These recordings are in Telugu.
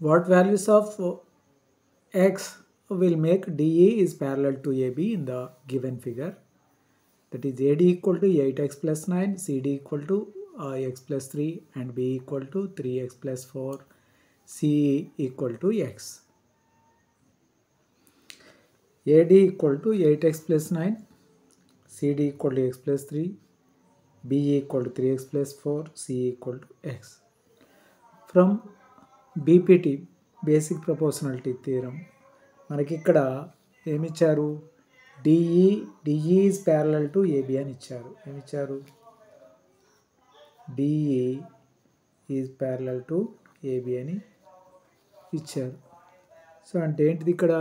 What values of x will make DE is parallel to AB in the given figure? That is AD equal to 8x plus 9, CD equal to x plus 3 and B equal to 3x plus 4, C equal to x. AD equal to 8x plus 9, CD equal to x plus 3, B equal to 3x plus 4, C equal to x. From BPT basic proportionality theorem మనకి ఇక్కడ ఏమి ఇచ్చారు DE is parallel to AB అని ఇచ్చారు. ఏమి ఇచ్చారు DE is parallel to AB అని ఇచ్చారు. సో అంటే ఏంటిది ఇక్కడ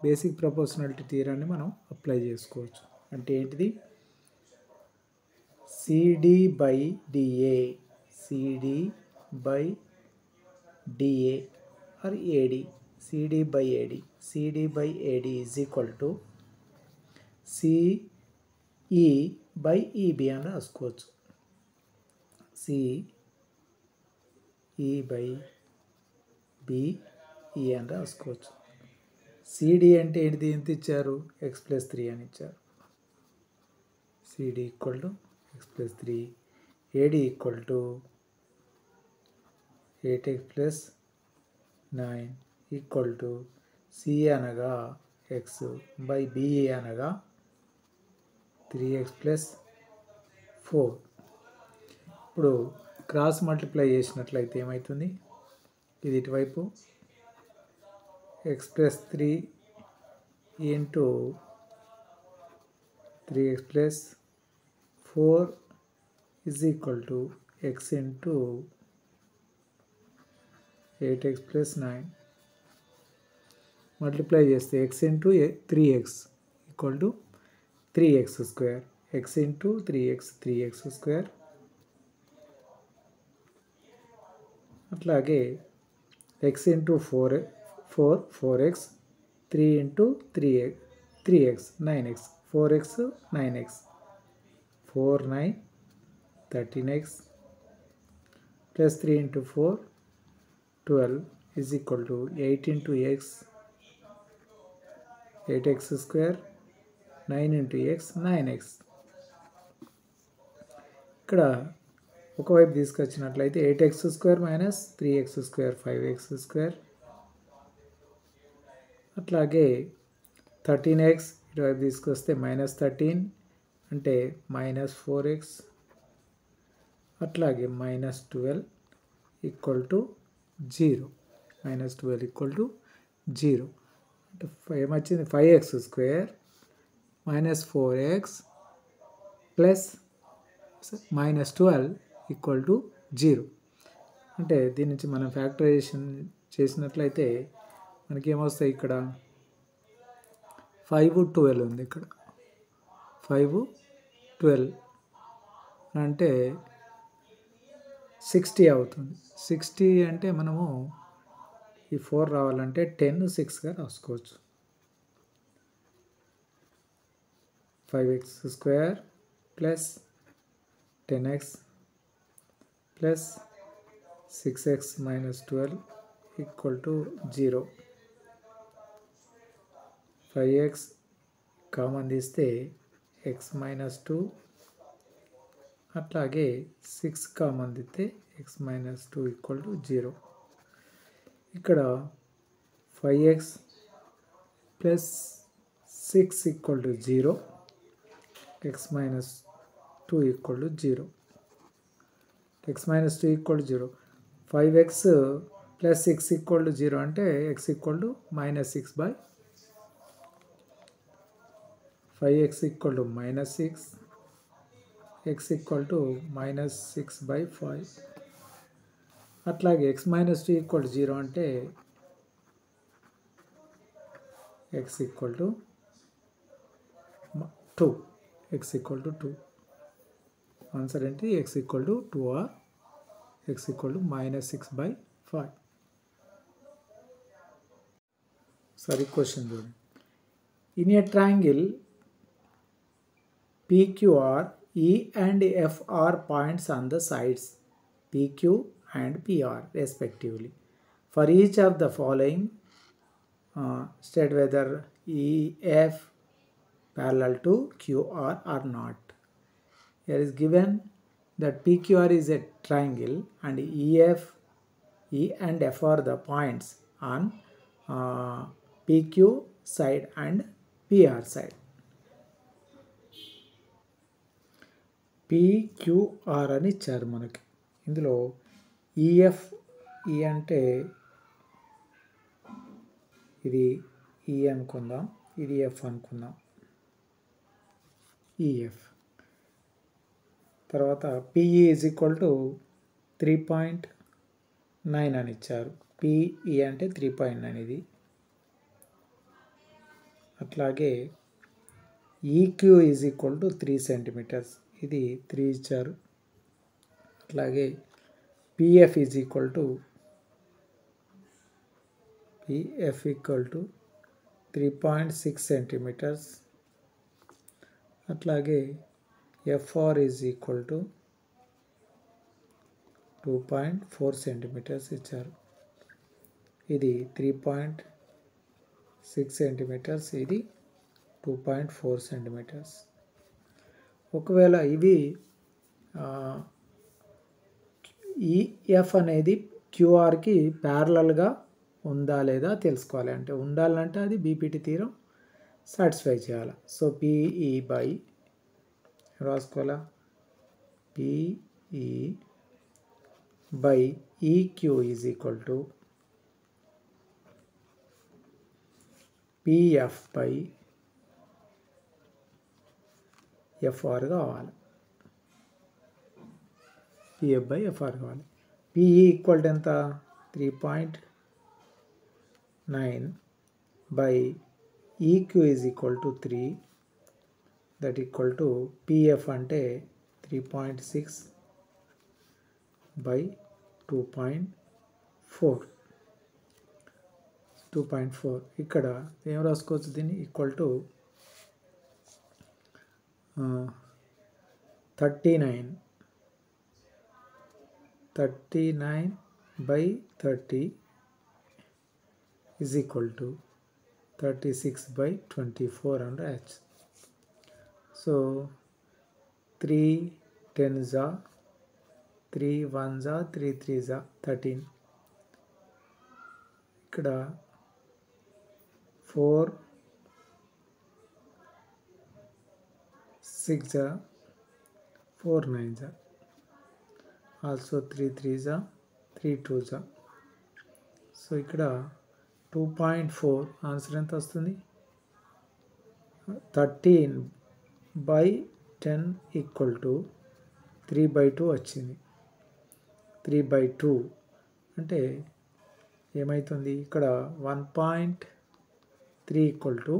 బేసిక్ ప్రపోర్షనాలిటీ థియరాన్ని మనం అప్లై చేసుకోవచ్చు. అంటే ఏంటిది CD by DA or AD CD by AD is equal to CE by EB అని రాసుకోవచ్చు. CE by BE అని రాసుకోవచ్చు. CD అంటే ఏంటిది ఎంత ఇచ్చారు x plus 3 అని ఇచ్చారు. CD equal to x plus 3, AD equal to 8x plus 9 equal to C అనగా ఎక్స్ బై బిఏ అనగా 3x ప్లస్ 4. ఇప్పుడు క్రాస్ మల్టిప్లై చేసినట్లయితే ఏమవుతుంది ఇది ఇటువైపు x plus 3 into 3x plus 4 is equal to x into 8x plus 9 multiply చేస్తే x into 3x equal to 3x square, x into 3x square, అట్లాగే x into 4x, 3 into 3x 9x, 4x 9x, 4 9 13x plus 3 into 4 12 is equal to 8 into x 8x square, 9 into x 9x. ఇక్కడ ఒకవైపు తీసుకొచ్చినట్లయితే 8x square minus 3x square 5x square, అట్లాగే 13x ఇటువైపు తీసుకొస్తే మైనస్ 13 అంటే మైనస్ 4x, అట్లాగే minus 12 equal to 0, minus 12 equal to 0. అంటే ఏమొచ్చింది 5x square minus 4x plus minus 12 equal to 0. అంటే దీని నుంచి మనం ఫ్యాక్టరైజేషన్ చేసినట్లయితే మనకి ఏమొస్తాయి ఇక్కడ 5 12 ఉంది, ఇక్కడ 5 12 అంటే 60 అవుతుంది. 60 అంటే మనము ఈ 4 రావాలంటే 10 6గా రాసుకోవచ్చు. 5x square plus 10x plus 6x minus 12 equal to 0. 5x common తీస్తే x మైనస్ 2, అట్లాగే 6 కామన్ తీస్తే x మైనస్ 2 ఈక్వల్ టు 0. ఇక్కడ 5x plus 6 equal to 0, x minus 2 equal to 0, x minus 2 equal to 0. 5x plus 6 equal to 0 అంటే x equal to minus 6 by 5x equal to minus 6, x equal to minus 6 by 5. అట్లాగే x మైనస్ 2 ఈక్వల్ టు 0 అంటే x equal to 2, x equal to 2. Answer ఏంటి x equal to 2 or x equal to minus 6 by 5. సరే క్వశ్చన్ చూడండి. In a triangle PQR, E and F are points on the sides PQ and PR respectively. For each of the following, state whether EF parallel to QR or not. Here is given that PQR is a triangle and EF, E and F are the points on PQ side and PR side. PQR అని ఇచ్చారు మనకి. ఇందులో EF, E అంటే ఇది E అనుకుందాం, ఇది F అనుకుందాం. EF తర్వాత PE ఈజ్ ఈక్వల్ టు 3.9 అని ఇచ్చారు. PE అంటే 3.9 ఇది. అట్లాగే EQ is equal to 3 centimetres, ఇది 3 ఇచ్చారు. అట్లాగే PF is equal to 3.6 centimetres. అట్లాగే FR is equal to 2.4 centimetres ఇచ్చారు. ఇది 3.6 సెంటీమీటర్స్, ఇది 2.4 సెంటీమీటర్స్. ఒకవేళ ఇవి EF అనేది QRకి ప్యారలల్గా ఉందా లేదా తెలుసుకోవాలి. అంటే ఉండాలంటే అది బీపీటీ థీరం సాటిస్ఫై చేయాలి. సో PE బై రాసుకోవాలా, PE by EQ is equal to PF by FR కావాలి. PF బై FR కావాలి. PE ఈక్వల్ టు ఎంత, 3.9 by EQ is equal to 3, that equal to PF అంటే 3.6 బై 2.4. ఇక్కడ ఏం రాసుకోవచ్చు దీన్ని, equal to 39 by 30 is equal to 36 by 24 అని రాయచ్చు. So 3 10s 3 1s 3 3s 13. ఇక్కడ 4 6 4 9s, also 3 3s 3 2s. So ఇక్కడ 2.4 ఆన్సర్ ఎంత వస్తుంది, 13 బై 10 ఈక్వల్ టు 3/2 వచ్చింది. 3/2 అంటే ఏమవుతుంది, ఇక్కడ 1.3 ఈక్వల్ టు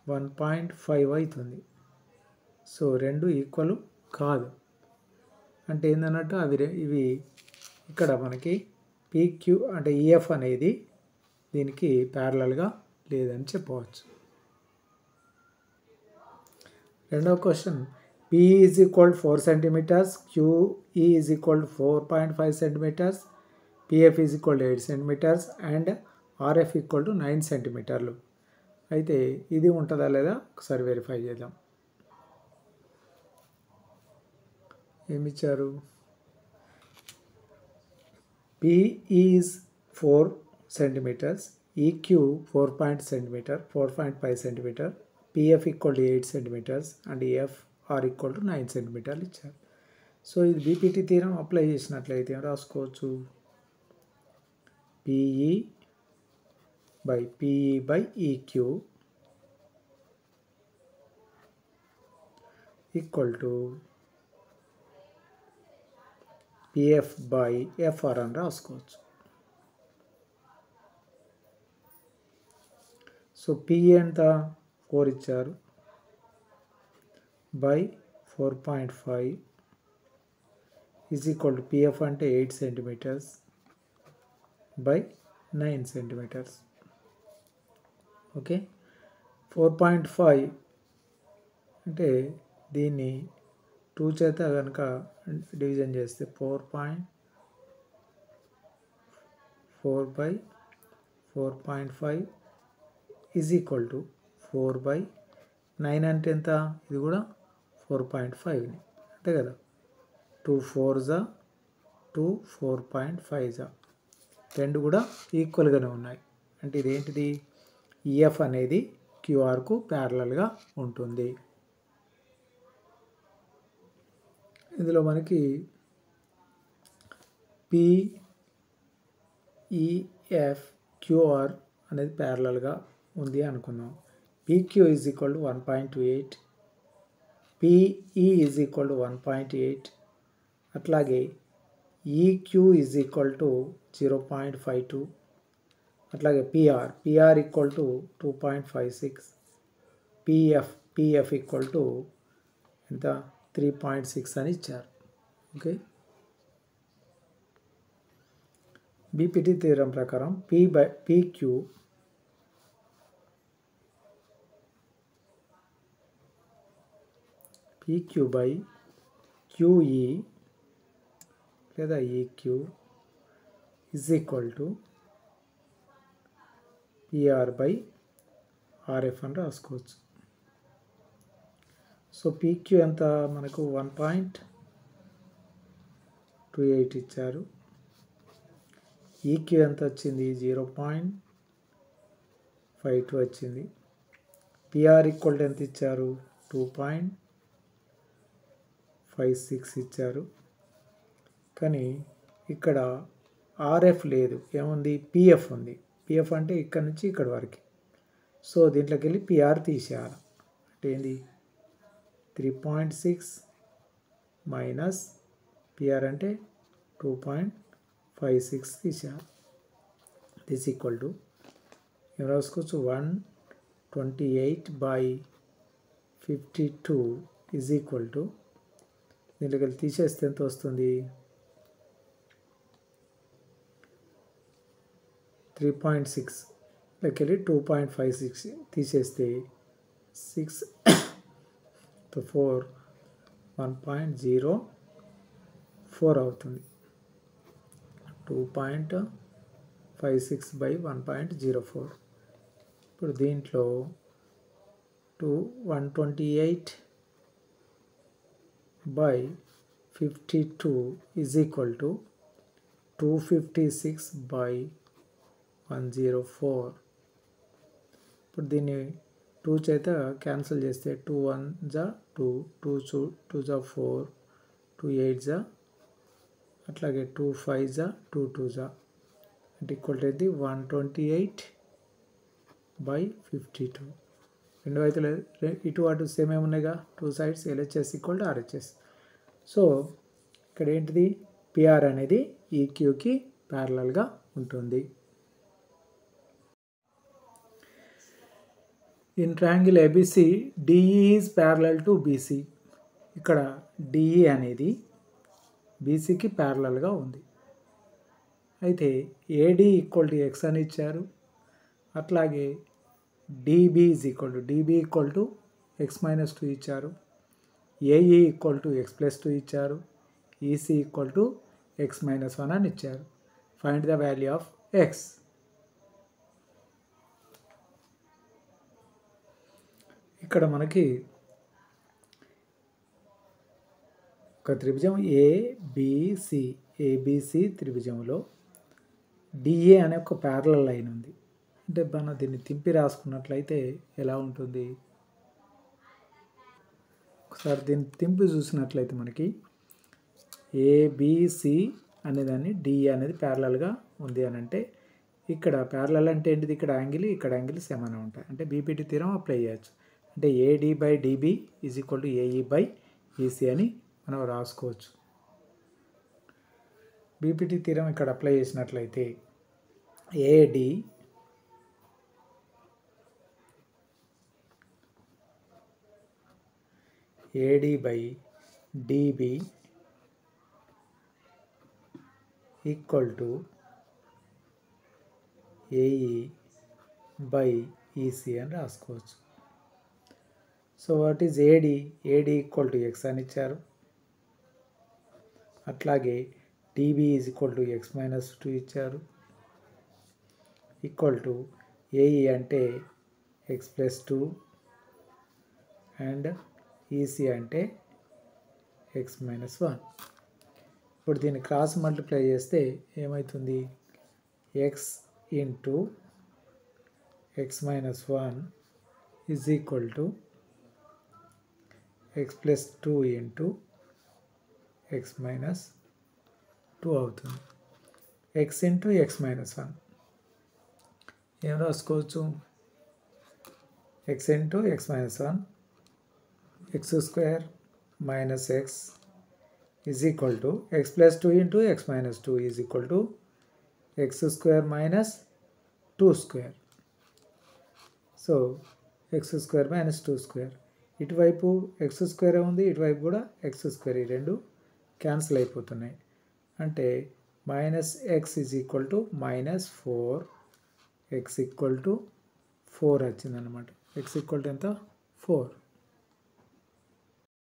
1.5 అవుతుంది. సో రెండు ఈక్వల్ కాదు. అంటే ఏంటన్నట్టు ఇవి ఇక్కడ మనకి PQ అంటే EF అనేది దీనికి ప్యారలల్గా లేదని చెప్పవచ్చు. రెండవ question, PE is equal 4 centimetres, QE is equal 4.5 centimetres, PF is equal 8 centimetres and RF equal to 9 సెంటీమీటర్లు. అయితే ఇది ఉంటుందా లేదా ఒకసారి వెరిఫై చేద్దాం. ఏమిచ్చారు, PE is 4 centimetres, EQ 4.5 centimetre, PF equal to 8 centimetres and FR equal to 9 సెంటీమీటర్లు ఇచ్చారు. సో ఇది బీపీటీ థీరం అప్లై చేసినట్లయితే రాసుకోవచ్చు, PE by EQ equal to PF by FR అని రాసుకోవచ్చు. సో PE ఎంత 4 ఇచ్చారు by 4.5 is equal to PF అంటే 8 సెంటీమీటర్స్ బై 9 సెంటీమీటర్స్. ఓకే, 4.5 అంటే దీన్ని 2 చేత కనుక డివిజన్ చేస్తే 4/4.5 ఈజ్ ఈక్వల్ టు 4/9 అంటే ఎంత? ఇది కూడా 4.5 అంతే కదా. 2 4 జా 2 4.5 జా రెండు కూడా ఈక్వల్గానే ఉన్నాయి. అంటే ఇదేంటిది? ఈఎఫ్ అనేది క్యూఆర్కు ప్యారలల్గా ఉంటుంది. ఇందులో మనకి పిఈఎఫ్ క్యూఆర్ అనేది ప్యారలల్గా ఉంది అనుకున్నాం. PQ is equal to 1.28, PE is equal to 1.8, అట్లాగే ఈక్యూ ఈజ్ ఈక్వల్ టు 0.52, అట్లాగే PR equal to 2.56, PF equal to ఎంత? 3.6 అని ఇచ్చారు. ఓకే, బీపీటీ థీరం ప్రకారం పీక్యూ బై క్యూఈ లేదా EQ is equal to PR by RF అని రాసుకోవచ్చు. సో పీక్యూ ఎంత? మనకు 1.28 ఇచ్చారు. ఈక్యూ ఎంత వచ్చింది? 0.52 వచ్చింది. పిఆర్ ఈక్వల్ టు ఎంత ఇచ్చారు? 2.56 ఇచ్చారు. కానీ ఇక్కడ ఆర్ఎఫ్ లేదు, ఏముంది? పిఎఫ్ ఉంది. పిఎఫ్ అంటే ఇక్కడ నుంచి ఇక్కడ వరకు. సో దీంట్లోకి వెళ్ళి పిఆర్ తీసేయాలి. అంటే ఏంది? 3.6 మైనస్ పిఆర్ అంటే 2.56 తీసేయాలి. దిస్ ఈక్వల్ టు ఏం రాసుకోవచ్చు? 128/52 ఈజ్ ఈక్వల్ టు దీంట్లోకి వెళ్ళి తీసేస్తే ఎంత వస్తుంది? 3.6 లెక్కెళ్ళి 2.56 తీసేస్తే 6 4 1.04 అవుతుంది. 2.56/1.04. ఇప్పుడు దీంట్లో 128/52 ఈజ్ ఈక్వల్ టు 256/104. ఇప్పుడు దీన్ని 2 చేత క్యాన్సిల్ చేస్తే 2 1 జా 2, 2 జా 4, 2 8 జా, అట్లాగే 2 5 జా 2 2 జా అంటే ఈక్వల్ టు 128/52. రెండు వైపులు ఇటు అటు సేమ్ ఏమున్నాయిగా, 2 sides LHS equal to RHS. So ఇక్కడ ఏంటిది? పిఆర్ అనేది ఈక్యూకి ప్యారలల్గా ఉంటుంది. In triangle ABC DE is parallel to BC. ఇక్కడ డిఈ అనేది బీసీకి ప్యారలల్గా ఉంది. అయితే ఏడి ఈక్వల్ టు ఎక్స్ అని ఇచ్చారు. అట్లాగే dB equal to X minus 2 ఇచ్చారు. AE equal to X plus 2 ఇచ్చారు. EC equal to X minus 1 అని ఇచ్చారు. Find the value of X. ఇక్కడ మనకి ఒక త్రిభుజం ఏబిసి త్రిభుజంలో డిఏ అనే ఒక ప్యారలల్ లైన్ ఉంది. అంటే మనం దీన్ని తింపి రాసుకున్నట్లయితే ఎలా ఉంటుంది? ఒకసారి దీన్ని తింపి చూసినట్లయితే మనకి ఏబిసి అనేదాన్ని డిఏ అనేది ప్యారలల్గా ఉంది అని అంటే, ఇక్కడ ప్యారలల్ అంటే ఏంటిది? ఇక్కడ యాంగిల్ సమానం ఉంటాయి. అంటే బీపీటీ థీరం అప్లై చేయొచ్చు. అంటే ఏడి/డిబి ఈజ్ ఈక్వల్ టు ఏఈ/ఈసీ అని మనం రాసుకోవచ్చు. బీపీటీ థీరం ఇక్కడ అప్లై చేసినట్లయితే ఏడి/డిబి ఈక్వల్ టు ఏఈ/ఈసీ అని రాసుకోవచ్చు. So what is AD equal to X అని ఇచ్చారు. అట్లాగే dB is equal to X minus 2 ఇచ్చారు. ఈక్వల్ టు ఏఈ అంటే ఎక్స్ ప్లస్ 2 అండ్ ఈసీ అంటే ఎక్స్ మైనస్ 1. ఇప్పుడు దీన్ని క్రాస్ మల్టిప్లై చేస్తే ఏమవుతుంది? X into X minus 1 is equal to X plus 2 into X minus 2 అవుతుంది. ఎక్స్ ఇంటూ ఎక్స్ మైనస్ 1 ఏం రాసుకోవచ్చు? X into X minus 1 X square minus X is equal to x plus 2 into x minus 2 is equal to x square minus 2 square. So x square minus 2 square. ఇటువైపు x square ఉంది, ఇటువైపు కూడా x square. ఈ రెండు క్యాన్సిల్ అయిపోతున్నాయి. అంటే minus X is equal to minus 4 X equal to 4 వచ్చిందనమాట. ఎక్స్ ఈక్వల్ టు ఎంత? 4.